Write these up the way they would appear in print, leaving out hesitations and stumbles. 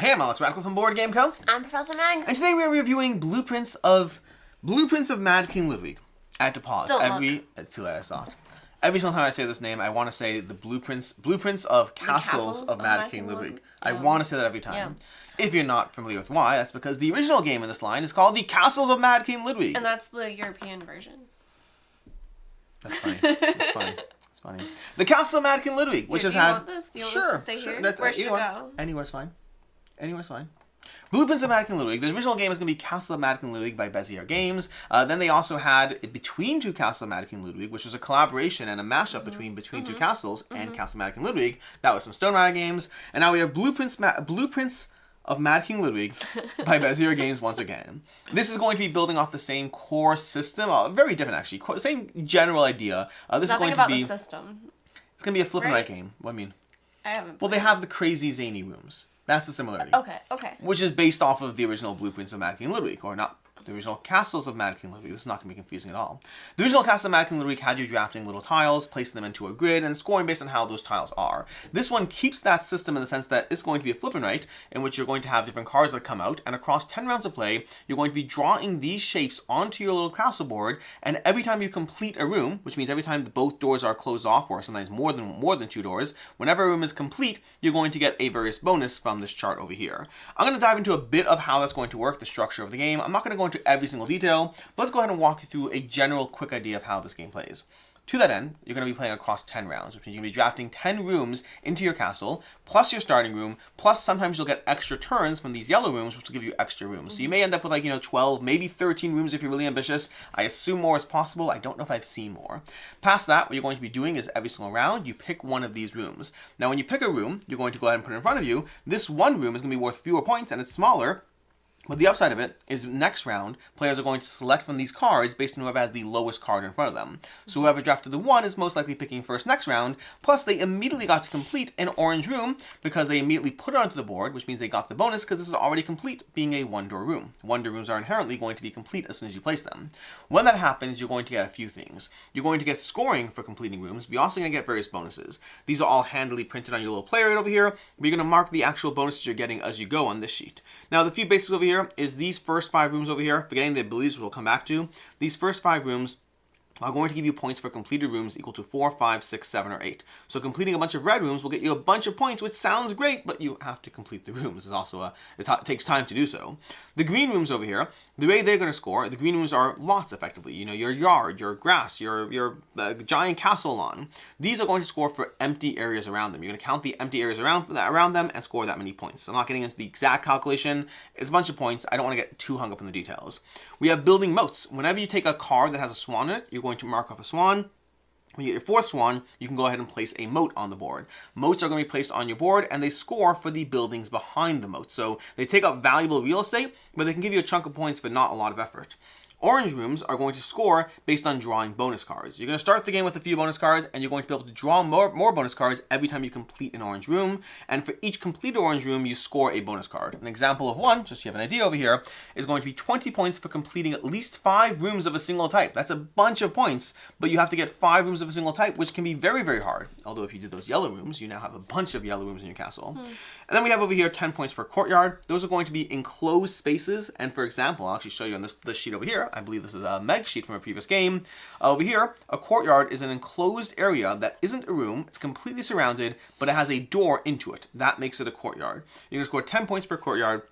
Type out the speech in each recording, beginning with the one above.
Hey, I'm Alex Radical from Board Game Co. I'm Professor Meg. And today we are reviewing Blueprints of Mad King Ludwig. I had to pause. It's too late, I saw it. Every single time I say this name, I want to say the blueprints of Castles of Mad King Ludwig. I want to say that every time. Yeah. If you're not familiar with why, that's because the original game in this line is called the Castles of Mad King Ludwig. And that's the European version. That's funny. It's funny. It's funny. The Castle of Mad King Ludwig, which has had... Do you want this? Do you want this to stay here? Where should it go? Anywhere's fine. Anywhere's fine. Blueprints of Mad King Ludwig. The original game is going to be Castle of Mad King Ludwig by Bezier Games. Then they also had Between Two Castles of Mad King Ludwig, which was a collaboration and a mashup between Two Castles and Castle of Mad King Ludwig. That was some Stone Rider games. And now we have Blueprints of Mad King Ludwig by Bezier Games once again. This is going to be building off the same core system. Very different, actually. Same general idea. This Nothing is going about to be... the system. It's going to be a flip and write game. What do you mean? I haven't. Well, they have the crazy zany rooms. That's the similarity. Okay. Which is based off of the original Blueprints of Mad King Ludwig, or not the original Castles of Mad King Ludwig. This is not going to be confusing at all. The original Castle of Mad King Ludwig had you drafting little tiles, placing them into a grid, and scoring based on how those tiles are. This one keeps that system in the sense that it's going to be a flip and write, in which you're going to have different cards that come out, and across 10 rounds of play, you're going to be drawing these shapes onto your little castle board, and every time you complete a room, which means every time both doors are closed off, or sometimes more than two doors, whenever a room is complete, you're going to get a various bonus from this chart over here. I'm going to dive into a bit of how that's going to work, the structure of the game. I'm not going to go into every single detail, but let's go ahead and walk you through a general quick idea of how this game plays. To that end, you're going to be playing across 10 rounds, which means you're going to be drafting 10 rooms into your castle, plus your starting room, plus sometimes you'll get extra turns from these yellow rooms, which will give you extra rooms. So you may end up with 12, maybe 13 rooms if you're really ambitious. I assume more is possible. I don't know if I've seen more. Past that, what you're going to be doing is every single round, you pick one of these rooms. Now, when you pick a room, you're going to go ahead and put it in front of you. This one room is going to be worth fewer points, and it's smaller. But the upside of it is next round, players are going to select from these cards based on whoever has the lowest card in front of them. So whoever drafted the 1 is most likely picking first next round, plus they immediately got to complete an orange room because they immediately put it onto the board, which means they got the bonus because this is already complete, being a one-door room. One-door rooms are inherently going to be complete as soon as you place them. When that happens, you're going to get a few things. You're going to get scoring for completing rooms, but you're also going to get various bonuses. These are all handily printed on your little player right over here, but you're going to mark the actual bonuses you're getting as you go on this sheet. Now, the few basics over here is these first 5 rooms over here, forgetting the abilities, which we'll come back to. These first 5 rooms are going to give you points for completed rooms equal to 4, 5, 6, 7, or 8. So completing a bunch of red rooms will get you a bunch of points, which sounds great, but you have to complete the rooms. It's also it takes time to do so. The green rooms over here, the way they're going to score, the green rooms are lots effectively. Your yard, your grass, your giant castle lawn. These are going to score for empty areas around them. You're going to count the empty areas around them and score that many points. I'm not getting into the exact calculation. It's a bunch of points. I don't want to get too hung up in the details. We have building moats. Whenever you take a card that has a swan in it, you're going to mark off a swan. When you get your 4th swan, you can go ahead and place a moat on the board. Moats are going to be placed on your board, and they score for the buildings behind the moat. So they take up valuable real estate, but they can give you a chunk of points for not a lot of effort. Orange rooms are going to score based on drawing bonus cards. You're going to start the game with a few bonus cards, and you're going to be able to draw more bonus cards every time you complete an orange room. And for each completed orange room, you score a bonus card. An example of one, just so you have an idea over here, is going to be 20 points for completing at least 5 rooms of a single type. That's a bunch of points, but you have to get 5 rooms of a single type, which can be very, very hard. Although if you did those yellow rooms, you now have a bunch of yellow rooms in your castle. And then we have over here 10 points per courtyard. Those are going to be enclosed spaces. And for example, I'll actually show you on this sheet over here. I believe this is a Meg sheet from a previous game. Over here, a courtyard is an enclosed area that isn't a room. It's completely surrounded, but it has a door into it. That makes it a courtyard. You're going to score 10 points per courtyard,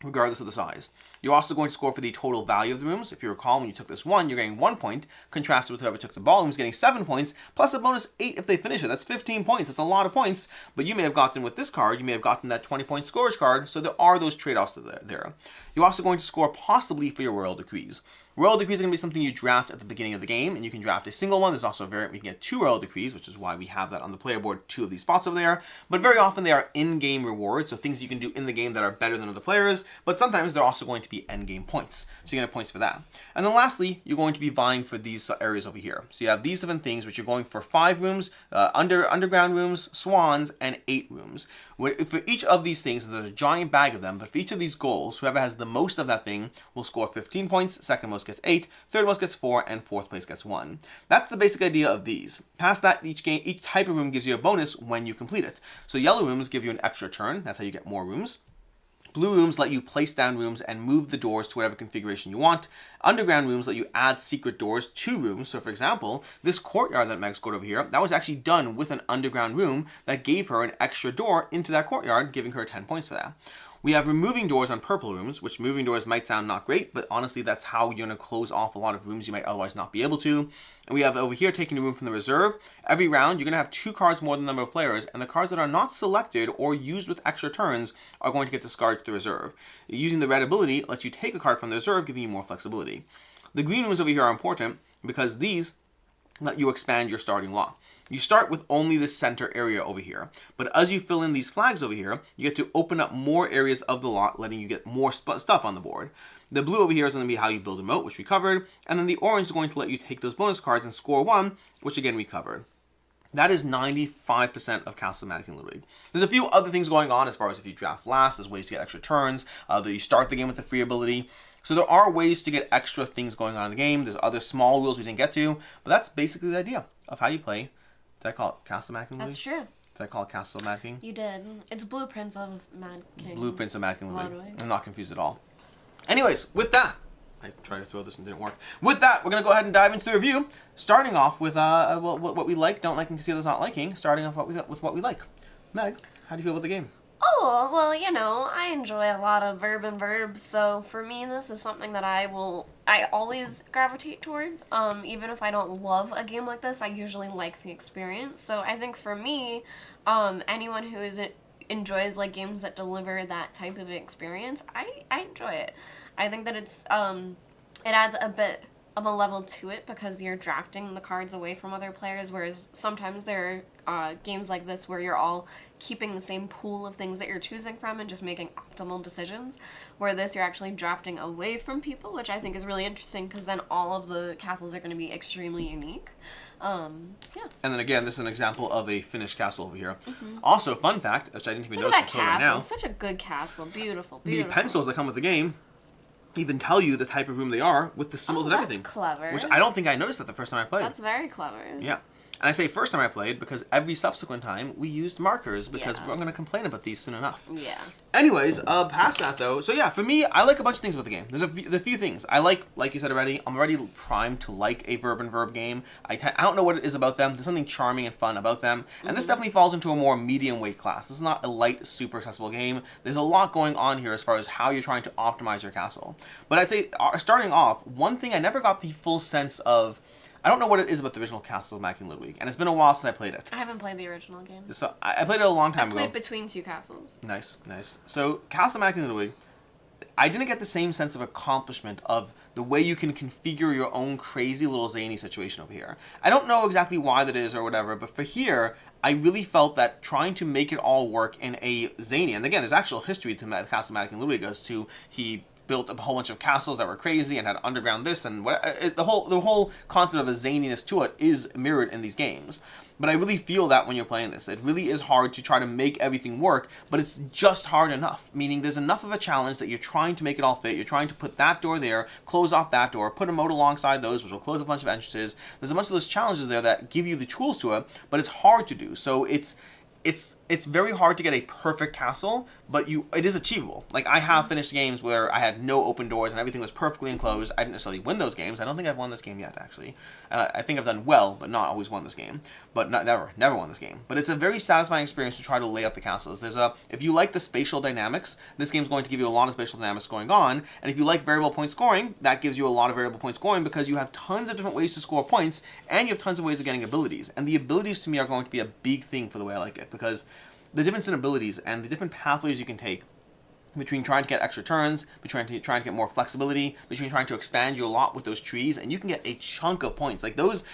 regardless of the size. You're also going to score for the total value of the rooms. If you recall, when you took this 1, you're getting 1 point, contrasted with whoever took the ballroom is getting 7 points, plus a bonus 8 if they finish it. That's 15 points. That's a lot of points, but you may have gotten with this card, you may have gotten that 20-point scorage card, so there are those trade-offs there. You're also going to score possibly for your royal decrees. Royal decrees are going to be something you draft at the beginning of the game, and you can draft a single one. There's also a variant. We can get 2 royal decrees, which is why we have that on the player board, 2 of these spots over there. But very often they are in-game rewards, so things you can do in the game that are better than other players, but sometimes they're also going to be end-game points. So you're going to have points for that. And then lastly, you're going to be vying for these areas over here. So you have these 7 things, which you're going for 5 rooms, underground rooms, swans, and 8 rooms. For each of these things, there's a giant bag of them, but for each of these goals, whoever has the most of that thing will score 15 points, second most gets 8, third most gets 4, and fourth place gets 1. That's the basic idea of these. Past that, each type of room gives you a bonus when you complete it. So yellow rooms give you an extra turn. That's how you get more rooms. Blue rooms let you place down rooms and move the doors to whatever configuration you want. Underground rooms let you add secret doors to rooms. So for example, this courtyard that Meg scored over here, that was actually done with an underground room that gave her an extra door into that courtyard, giving her 10 points for that. We have removing doors on purple rooms, which moving doors might sound not great, but honestly, that's how you're going to close off a lot of rooms you might otherwise not be able to. And we have over here taking a room from the reserve. Every round, you're going to have 2 cards more than the number of players, and the cards that are not selected or used with extra turns are going to get discarded to the reserve. Using the red ability lets you take a card from the reserve, giving you more flexibility. The green rooms over here are important because these let you expand your starting lot. You start with only the center area over here, but as you fill in these flags over here, you get to open up more areas of the lot, letting you get more stuff on the board. The blue over here is going to be how you build a moat, which we covered, and then the orange is going to let you take those bonus cards and score 1, which again we covered. That is 95% of Castle of Mad King Ludwig. There's a few other things going on as far as if you draft last, there's ways to get extra turns, that you start the game with a free ability. So there are ways to get extra things going on in the game. There's other small rules we didn't get to, but that's basically the idea of how you play. Did I call it Castle of Mad King Ludwig? That's true. Did I call it Castle of Mad King? You did. It's Blueprints of Mad King. Blueprints of Mad King Ludwig. Ludwig. I'm not confused at all. Anyways, with that, I tried to throw this and didn't work. With that, we're going to go ahead and dive into the review, starting off with what we like, don't like, and conceal as not liking, starting off with what we like. Meg, how do you feel about the game? Oh, well, you know, I enjoy a lot of verb and verbs, so for me, this is something that I always gravitate toward. Even if I don't love a game like this, I usually like the experience. So I think for me, anyone who enjoys like games that deliver that type of experience, I enjoy it. I think that it adds a bit of a level to it because you're drafting the cards away from other players, whereas sometimes there are games like this where you're all keeping the same pool of things that you're choosing from and just making optimal decisions, where this you're actually drafting away from people, which I think is really interesting because then all of the castles are going to be extremely unique. Yeah. And then again, this is an example of a finished castle over here. Mm-hmm. Also, fun fact, which I didn't even Look notice at that until right castle. now. Such a good castle. Beautiful, The beautiful. pencils that come with the game even tell you the type of room they are with the symbols and everything. That's clever. Which I don't think I noticed that the first time I played. That's very clever. Yeah. And I say first time I played because every subsequent time we used markers because Yeah. we're going to complain about these soon enough. Yeah. Anyways, past that though, so yeah, for me, I like a bunch of things about the game. There's a few things. I like you said already, I'm already primed to like a verb and verb game. I don't know what it is about them. There's something charming and fun about them. And this definitely falls into a more medium weight class. This is not a light, super accessible game. There's a lot going on here as far as how you're trying to optimize your castle. But I'd say, starting off, one thing I never got the full sense of, I don't know what it is about the original Castle of Mad King Ludwig, and it's been a while since I played it. I haven't played the original game. So I played it a long time ago. I played between two castles. Nice, nice. So Castle of Mad King Ludwig, I didn't get the same sense of accomplishment of the way you can configure your own crazy little zany situation over here. I don't know exactly why that is or whatever, but for here, I really felt that trying to make it all work in a zany, and again, there's actual history to Castle of Mad King Ludwig as to he built a whole bunch of castles that were crazy and had underground this and the whole concept of a zaniness to it is mirrored in these games. But I really feel that when you're playing this, it really is hard to try to make everything work, but it's just hard enough. Meaning there's enough of a challenge that you're trying to make it all fit. You're trying to put that door there, close off that door, put a moat alongside those, which will close a bunch of entrances. There's a bunch of those challenges there that give you the tools to it, but it's hard to do. So it's very hard to get a perfect castle, but it is achievable. Like, I have finished games where I had no open doors and everything was perfectly enclosed. I didn't necessarily win those games. I don't think I've won this game yet, actually. I think I've done well, but not always won this game. But never won this game. But it's a very satisfying experience to try to lay out the castles. If you like the spatial dynamics, this game's going to give you a lot of spatial dynamics going on. And if you like variable point scoring, that gives you a lot of variable point scoring because you have tons of different ways to score points and you have tons of ways of getting abilities. And the abilities to me are going to be a big thing for the way I like it because the difference in abilities and the different pathways you can take between trying to get extra turns, between trying to get more flexibility, between trying to expand your lot with those trees, and you can get a chunk of points. Like those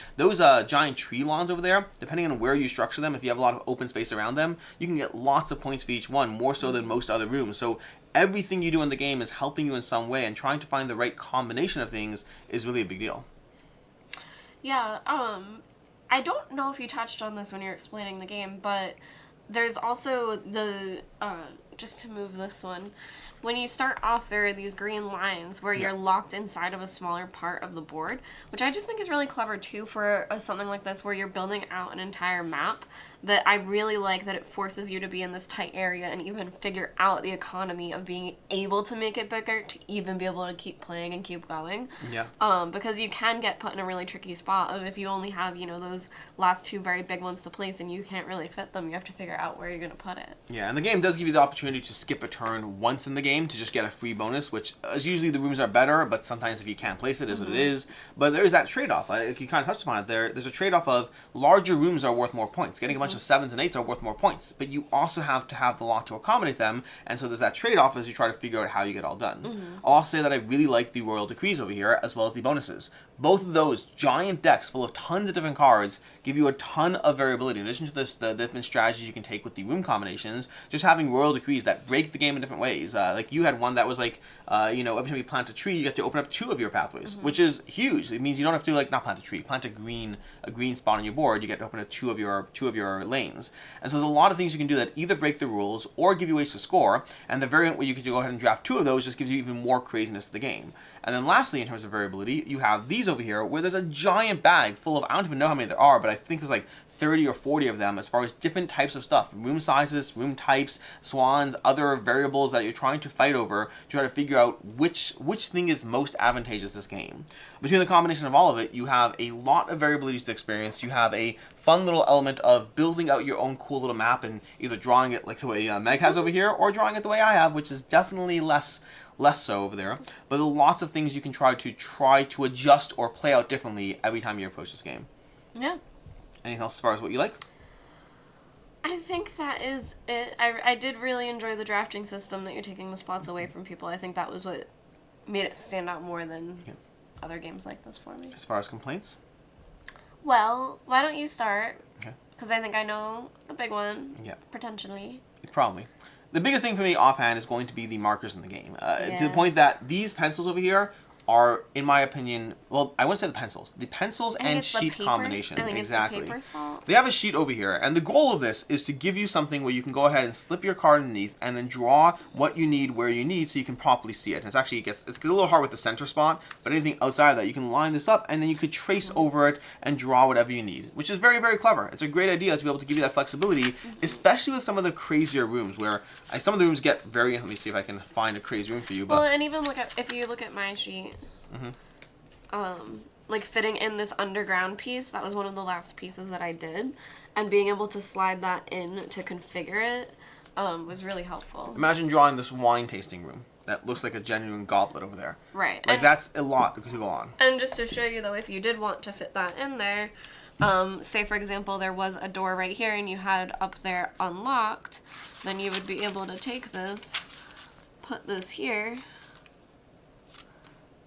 giant tree lawns over there, depending on where you structure them, if you have a lot of open space around them, you can get lots of points for each one, more so than most other rooms. So everything you do in the game is helping you in some way, and trying to find the right combination of things is really a big deal. Yeah, I don't know if you touched on this when you were explaining the game, but there's also the just to move this one. When you start off, there are these green lines where you're locked inside of a smaller part of the board, which I just think is really clever too for something like this where you're building out an entire map. That I really like that it forces you to be in this tight area and even figure out the economy of being able to make it bigger to even be able to keep playing and keep going. Yeah. Because you can get put in a really tricky spot of if you only have, those last two very big ones to place and you can't really fit them, you have to figure out where you're going to put it. Yeah, and the game does give you the opportunity to skip a turn once in the game to just get a free bonus, which is usually the rooms are better, but sometimes if you can't place it, is what it is. But there's that trade-off. Like you kind of touched upon it there. There's a trade-off of larger rooms are worth more points. Getting a bunch of 7s and 8s are worth more points, but you also have to have the lot to accommodate them, and so there's that trade-off as you try to figure out how you get all done. I'll also say that I really like the Royal Decrees over here, as well as the bonuses. Both of those giant decks full of tons of different cards give you a ton of variability. In addition to this, the different strategies you can take with the room combinations, just having Royal Decrees that break the game in different ways. Like you had one that was like, every time you plant a tree, you get to open up 2 of your pathways, which is huge. It means you don't have to not plant a tree, plant a green spot on your board. You get to open up 2 of your lanes. And so there's a lot of things you can do that either break the rules or give you ways to score. And the variant where you could go ahead and draft 2 of those just gives you even more craziness to the game. And then lastly, in terms of variability, you have these over here where there's a giant bag full of, I don't even know how many there are, but I think there's like 30 or 40 of them as far as different types of stuff. Room sizes, room types, swans, other variables that you're trying to fight over to try to figure out which thing is most advantageous this game. Between the combination of all of it, you have a lot of variabilities to experience. You have a fun little element of building out your own cool little map and either drawing it like the way Meg has over here or drawing it the way I have, which is definitely less so over there. But there are lots of things you can try to adjust or play out differently every time you approach this game. Yeah. Anything else as far as what you like? I think that is it. I did really enjoy the drafting system that you're taking the spots away from people. I think that was what made it stand out more than other games like this for me. As far as complaints? Well, why don't you start? Okay. Because I think I know the big one. Yeah. Potentially. Probably. The biggest thing for me offhand is going to be the markers in the game. To the point that these pencils over here are, in my opinion, well, I wouldn't say the pencils and sheet combination. Exactly. It's the paper's fault. They have a sheet over here, and the goal of this is to give you something where you can go ahead and slip your card underneath and then draw what you need where you need so you can properly see it. And it gets a little hard with the center spot, but anything outside of that, you can line this up and then you could trace over it and draw whatever you need, which is very, very clever. It's a great idea to be able to give you that flexibility, especially with some of the crazier rooms where some of the rooms get very, let me see if I can find a crazy room for you. Well, and even if you look at my sheet, like fitting in this underground piece, that was one of the last pieces that I did, and being able to slide that in to configure it was really helpful. Imagine drawing this wine tasting room that looks like a genuine goblet over there. Right. Like, that's a lot to go on. And just to show you, though, if you did want to fit that in there, say, for example, there was a door right here and you had up there unlocked, then you would be able to take this, put this here.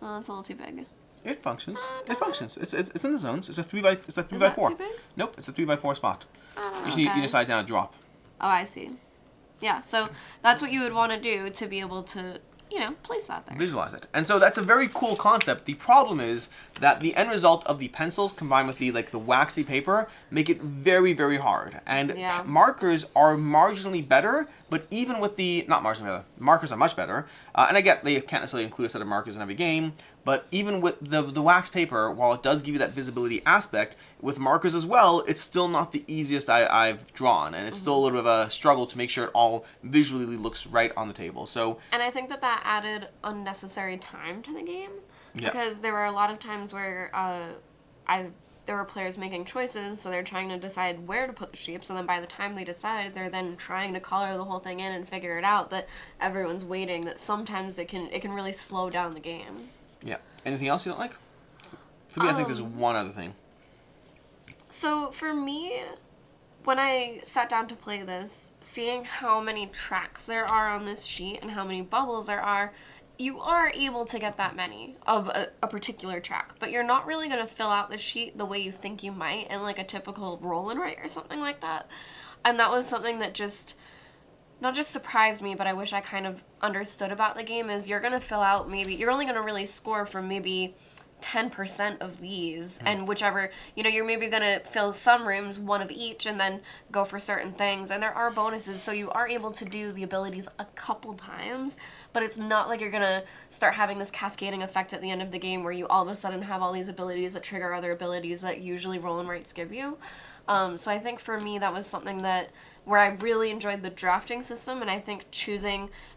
Oh, it's a little too big. It functions. It functions. It's in the zones. It's a 3 by 4. Is that too big? Nope, it's a 3 by 4 spot. Oh, You just need size down a drop. Oh, I see. Yeah, so that's what you would want to do to be able to, place that there. Visualize it. And so that's a very cool concept. The problem is that the end result of the pencils combined with the waxy paper make it very, very hard. And markers are marginally better, but even with not marginally better, markers are much better. And I get they can't necessarily include a set of markers in every game, but even with the wax paper, while it does give you that visibility aspect, with markers as well, it's still not the easiest I've drawn, and it's still a little bit of a struggle to make sure it all visually looks right on the table. So, and I think that added unnecessary time to the game, because there were a lot of times where there were players making choices, so they're trying to decide where to put the shapes, and then by the time they decide, they're then trying to color the whole thing in and figure it out, but everyone's waiting, that sometimes it can really slow down the game. Yeah. Anything else you don't like? For me, I think there's one other thing. So, for me, when I sat down to play this, seeing how many tracks there are on this sheet and how many bubbles there are, you are able to get that many of a particular track, but you're not really going to fill out the sheet the way you think you might in like a typical roll and write or something like that. And that was something that not just surprised me, but I wish I kind of understood about the game, is you're going to fill out you're only going to really score from maybe 10% of these, and whichever, you're maybe going to fill some rooms, one of each, and then go for certain things. And there are bonuses, so you are able to do the abilities a couple times, but it's not like you're going to start having this cascading effect at the end of the game where you all of a sudden have all these abilities that trigger other abilities that usually roll and rights give you. So I think for me that was something where I really enjoyed the drafting system, and I think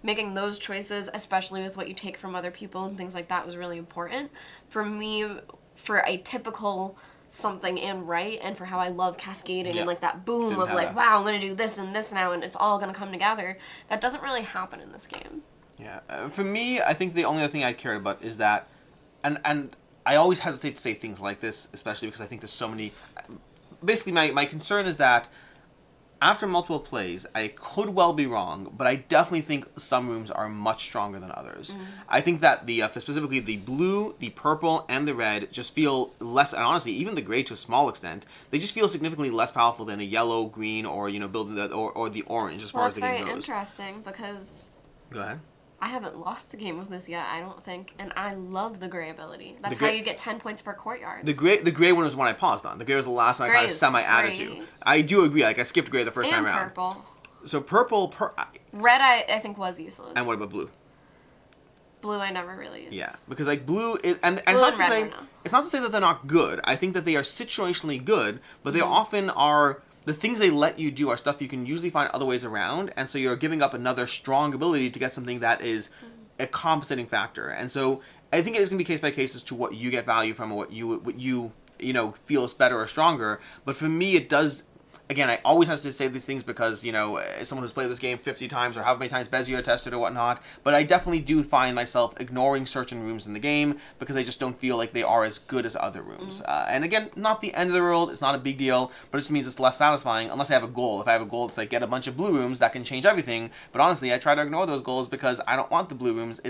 making those choices, especially with what you take from other people and things like that, was really important. For me, for a typical something and right, and for how I love cascading and like that boom of like, wow, I'm going to do this and this now, and it's all going to come together, that doesn't really happen in this game. Yeah. For me, I think the only other thing I care about is that, and I always hesitate to say things like this, especially because I think there's so many... Basically, my concern is that after multiple plays, I could well be wrong, but I definitely think some rooms are much stronger than others. I think that specifically the blue, the purple, and the red just feel less, and honestly, even the gray to a small extent, they just feel significantly less powerful than a yellow, green, or building that, or the orange as far as the game goes. That's very interesting because... Go ahead. I haven't lost the game with this yet, I don't think, and I love the gray ability. That's how you get 10 points per courtyard. The gray one was the one I paused on. The gray was the last one I kind of semi-added to. I do agree, like I skipped gray the first time around. And purple. So purple... Red I think was useless. And what about blue? Blue I never really used. Yeah, because like blue... and blue it's not and to red say... It's not to say that they're not good. I think that they are situationally good, but they often are... The things they let you do are stuff you can usually find other ways around, and so you're giving up another strong ability to get something that is... a compensating factor. And so I think it's going to be case by case as to what you get value from or what you feel is better or stronger. But for me, it does... Again, I always have to say these things because, as someone who's played this game 50 times or however many times Bezier tested or whatnot, but I definitely do find myself ignoring certain rooms in the game because I just don't feel like they are as good as other rooms. And again, not the end of the world, it's not a big deal, but it just means it's less satisfying unless I have a goal. If I have a goal, it's like get a bunch of blue rooms, that can change everything. But honestly, I try to ignore those goals because I don't want the blue rooms.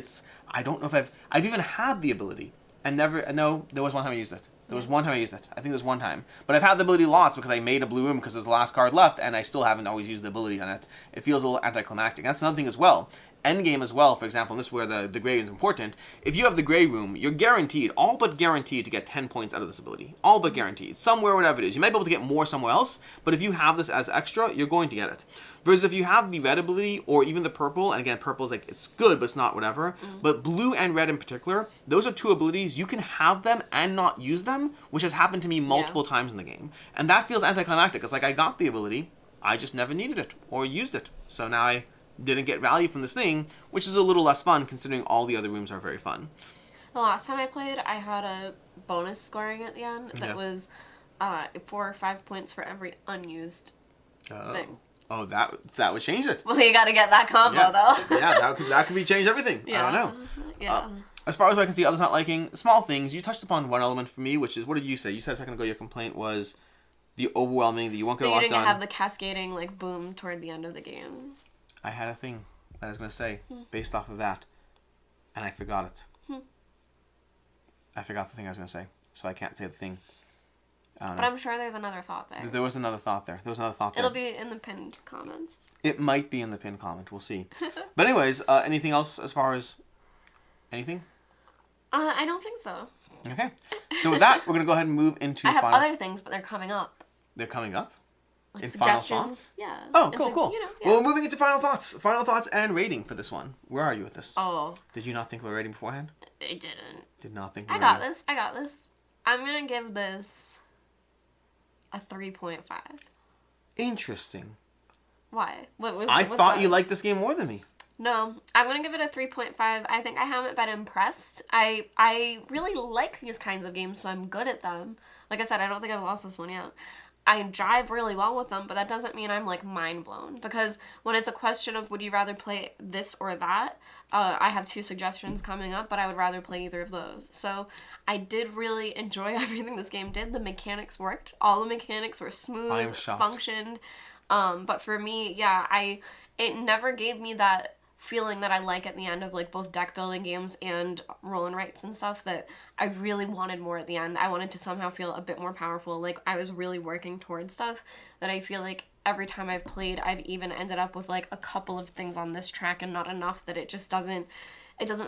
I don't know if I've even had the ability and no, there was one time I used it. There was one time I used it. I think there was one time. But I've had the ability lots because I made a blue room because it was the last card left, and I still haven't always used the ability on it. It feels a little anticlimactic. That's another thing as well. Endgame as well, for example, and this is where the gray is important. If you have the gray room, you're guaranteed, all but guaranteed, to get 10 points out of this ability. All but guaranteed. Somewhere, whatever it is. You might be able to get more somewhere else, but if you have this as extra, you're going to get it. Versus if you have the red ability, or even the purple, and again, purple is like, it's good, but it's not whatever, but blue and red in particular, those are two abilities, you can have them and not use them, which has happened to me multiple times in the game. And that feels anticlimactic. It's like, I got the ability, I just never needed it, or used it. So now I didn't get value from this thing, which is a little less fun considering all the other rooms are very fun. The last time I played, I had a bonus scoring at the end that was 4 or 5 points for every unused thing. Oh, that would change it. Well, you got to get that combo though. Yeah, that could be change everything. Yeah. I don't know. Yeah. As far as I can see, others not liking small things. You touched upon one element for me, which is, what did you say? You said a second ago your complaint was the overwhelming that you won't get a lot done. You didn't have the cascading like boom toward the end of the game. I had a thing that I was going to say based off of that, and I forgot it. I forgot the thing I was going to say, so I can't say the thing. But I'm sure there's another thought there. There was another thought there. It'll be in the pinned comments. It might be in the pinned comment. We'll see. But anyways, anything else as far as anything? I don't think so. Okay. So with that, we're going to go ahead and move into I have other things, but they're coming up. They're coming up? Like in suggestions. Final thoughts? Yeah. Oh, cool. Yeah. Well, moving into final thoughts. Final thoughts and rating for this one. Where are you with this? Oh. Did you not think about rating beforehand? I didn't. Did not think about I got this. I'm going to give this a 3.5. Interesting. Why? I thought you liked this game more than me. No, I'm going to give it a 3.5. I think I haven't been impressed. I really like these kinds of games, so I'm good at them. Like I said, I don't think I've lost this one yet. I jive really well with them, but that doesn't mean I'm, like, mind blown. Because when it's a question of would you rather play this or that, I have 2 suggestions coming up, but I would rather play either of those. So I did really enjoy everything this game did. The mechanics worked. All the mechanics were smooth, I am shocked. functioned. But for me, yeah, it never gave me that feeling that I like at the end of like both deck building games and roll and writes and stuff that I really wanted more at the end. I wanted to somehow feel a bit more powerful. Like I was really working towards stuff that I feel like every time I've played, I've even ended up with like a couple of things on this track and not enough that it doesn't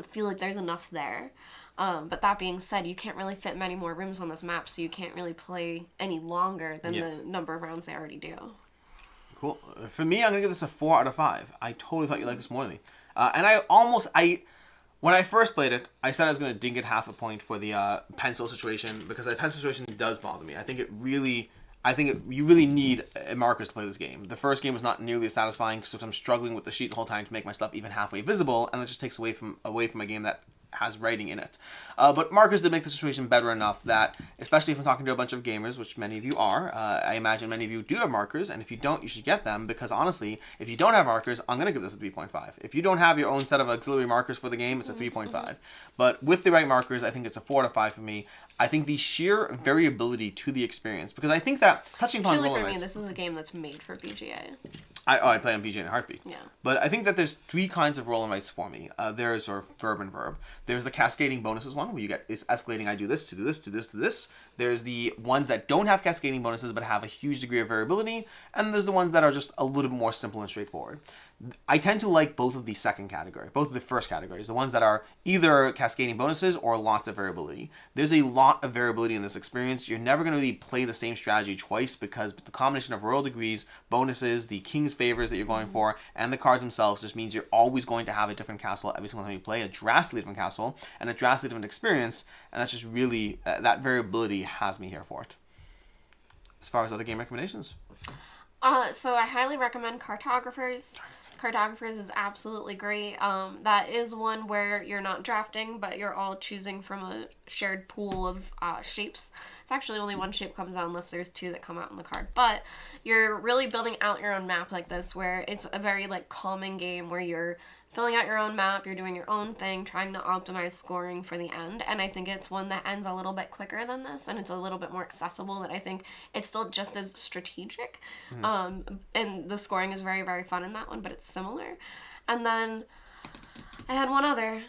feel like there's enough there. But that being said, you can't really fit many more rooms on this map, so you can't really play any longer than the number of rounds they already do. Cool. For me, I'm going to give this a 4 out of 5. I totally thought you liked this more than me. And when I first played it, I said I was going to ding it half a point for the pencil situation, because the pencil situation does bother me. You really need markers to play this game. The first game was not nearly as satisfying, because I'm struggling with the sheet the whole time to make my stuff even halfway visible, and that just takes away from a game that has writing in it. But markers did make the situation better enough that, especially if I'm talking to a bunch of gamers, which many of you are, I imagine many of you do have markers, and if you don't, you should get them, because honestly, if you don't have markers, I'm going to give this a 3.5. If you don't have your own set of auxiliary markers for the game, it's a 3.5. But with the right markers, I think it's a 4 out of 5 for me. I think the sheer variability to the experience, because I think that, touching upon Truly for me, this is a game that's made for BGA. I play on BJ in a heartbeat. Yeah. But I think that there's 3 kinds of roll and writes for me. There's sort of verb and verb. There's the cascading bonuses one, where you get, it's escalating, I do this, to do this, to this, to this. There's the ones that don't have cascading bonuses, but have a huge degree of variability. And there's the ones that are just a little bit more simple and straightforward. I tend to like both of the second category, both of the first categories, the ones that are either cascading bonuses or lots of variability. There's a lot of variability in this experience. You're never going to really play the same strategy twice, because the combination of royal degrees, bonuses, the king's favors that you're going for, and the cards themselves just means you're always going to have a different castle every single time you play, a drastically different castle, and a drastically different experience, and that's just really, that variability has me here for it. As far as other game recommendations. So I highly recommend Cartographers. Cartographers is absolutely great. That is one where you're not drafting, but you're all choosing from a shared pool of shapes. It's actually only one shape comes out unless there's 2 that come out on the card. But you're really building out your own map like this, where it's a very like calming game where you're filling out your own map, you're doing your own thing, trying to optimize scoring for the end. And I think it's one that ends a little bit quicker than this, and it's a little bit more accessible, that I think it's still just as strategic. And the scoring is very, very fun in that one, but it's similar. And then I had one other.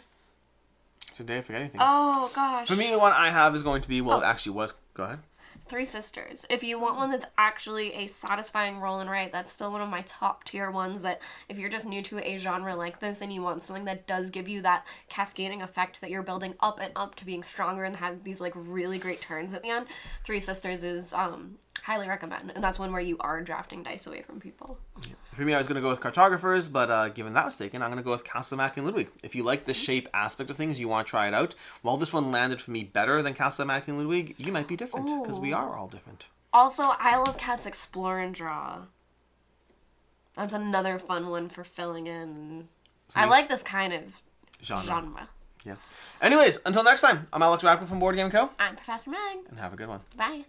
Today I forget anything. Oh, gosh. For me, the one I have is going to be, it actually was, go ahead. Three Sisters. If you want one that's actually a satisfying roll and write, that's still one of my top tier ones, that if you're just new to a genre like this and you want something that does give you that cascading effect that you're building up and up to being stronger and have these like really great turns at the end, Three Sisters is highly recommend. And that's one where you are drafting dice away from people. Yeah. For me, I was going to go with Cartographers, but given that was taken, I'm going to go with Castle of King Ludwig. If you like the shape aspect of things, you want to try it out. While this one landed for me better than Castle of King Ludwig, you might be different, because we are all different. Also, Isle of Cats Explore and Draw. That's another fun one for filling in. I like this kind of genre. Yeah. Anyways, until next time, I'm Alex Radcliffe from Board Game Co. I'm Professor Meg. And have a good one. Bye.